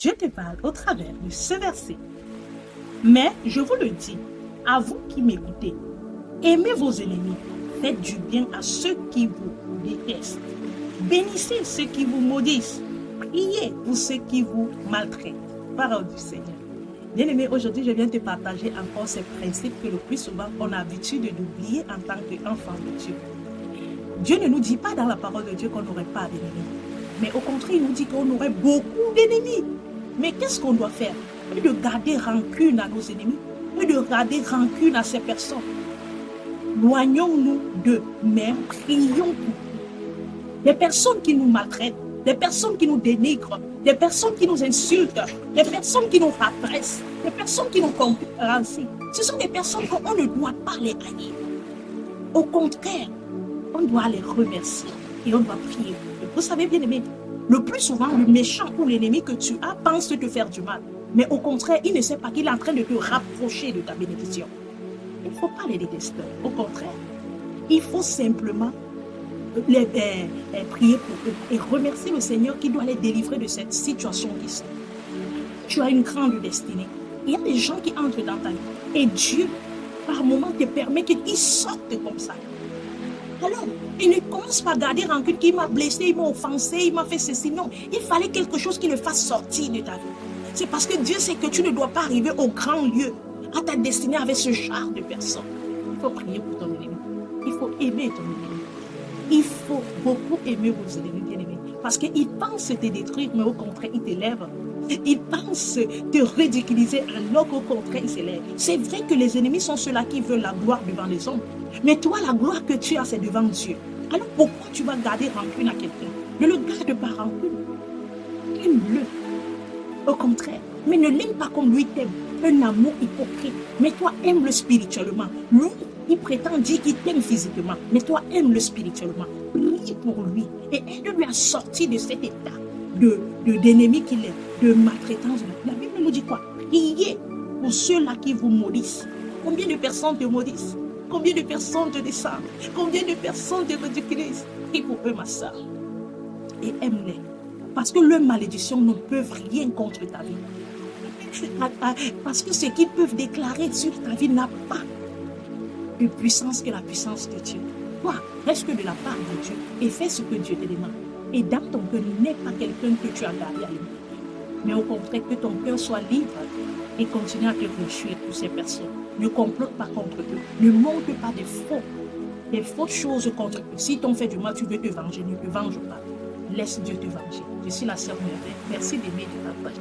Dieu te parle au travers de ce verset. Mais je vous le dis, à vous qui m'écoutez, aimez vos ennemis, faites du bien à ceux qui vous détestent, bénissez ceux qui vous maudissent, priez pour ceux qui vous maltraitent. Parole du Seigneur. Bien-aimé, aujourd'hui, je viens te partager encore ces principes que le plus souvent on a l'habitude d'oublier en tant qu'enfant de Dieu. Dieu ne nous dit pas dans la parole de Dieu qu'on n'aurait pas d'ennemis, mais au contraire, il nous dit qu'on aurait beaucoup d'ennemis. Mais qu'est-ce qu'on doit faire? Plus de garder rancune à nos ennemis, plus de garder rancune à ces personnes. Loignons-nous d'eux, mais prions pour eux. Des personnes qui nous maltraitent, des personnes qui nous dénigrent, des personnes qui nous insultent, des personnes qui nous rabaissent, des personnes qui nous concurrencient. Ce sont des personnes qu'on ne doit pas les haïr. Au contraire, on doit les remercier et on doit prier. Vous savez, bien aimé, le plus souvent, le méchant ou l'ennemi que tu as pense te faire du mal. Mais au contraire, il ne sait pas qu'il est en train de te rapprocher de ta bénédiction. Il ne faut pas les détester. Au contraire, il faut simplement prier pour eux et remercier le Seigneur qui doit les délivrer de cette situation qui sont. Tu as une grande destinée. Il y a des gens qui entrent dans ta vie et Dieu, par moments, te permet qu'ils sortent comme ça. Alors, il ne commence pas à garder rancune, qu'il m'a blessé, il m'a offensé, il m'a fait ceci. Non, il fallait quelque chose qui le fasse sortir de ta vie. C'est parce que Dieu sait que tu ne dois pas arriver au grand lieu, à ta destinée avec ce genre de personnes. Il faut prier pour ton ennemi. Il faut aimer ton ennemi. Il faut beaucoup aimer vos ennemis, bien-aimés. Parce qu'ils pensent te détruire, mais au contraire, ils t'élèvent. Ils pensent te ridiculiser, alors qu'au contraire, ils s'élèvent. C'est vrai que les ennemis sont ceux-là qui veulent la gloire devant les hommes. Mais toi, la gloire que tu as, c'est devant Dieu. Alors pourquoi tu vas garder rancune à quelqu'un? Ne le garde pas rancune. Aime-le. Au contraire. Mais ne l'aime pas comme lui t'aime. Un amour hypocrite. Mais toi, aime-le spirituellement. Lui, il prétend dire qu'il t'aime physiquement. Mais toi, aime-le spirituellement. Prie pour lui. Et aide-lui à sortir de cet état d'ennemi qu'il est, de maltraitance. La Bible nous dit quoi? Priez pour ceux-là qui vous maudissent. Combien de personnes te maudissent? Combien de personnes te descendent? Combien de personnes te ridiculisent? Prie pour eux, ma soeur. Et aime-les. Parce que leurs malédictions ne peuvent rien contre ta vie. Parce que ce qu'ils peuvent déclarer sur ta vie n'a pas de puissance que la puissance de Dieu. Toi, reste de la part de Dieu et fais ce que Dieu te demande. Et dans ton cœur, n'est pas quelqu'un que tu as gardé à lui. Mais au contraire, que ton cœur soit libre et continue à te réjouir pour ces personnes. Ne complote pas contre eux. Ne montre pas des fausses choses contre eux. Si t'ont fait du mal, tu veux te venger, ne te venge pas. Laisse Dieu te venger. Je suis la sœur Merveille. Merci d'aimer et de partager.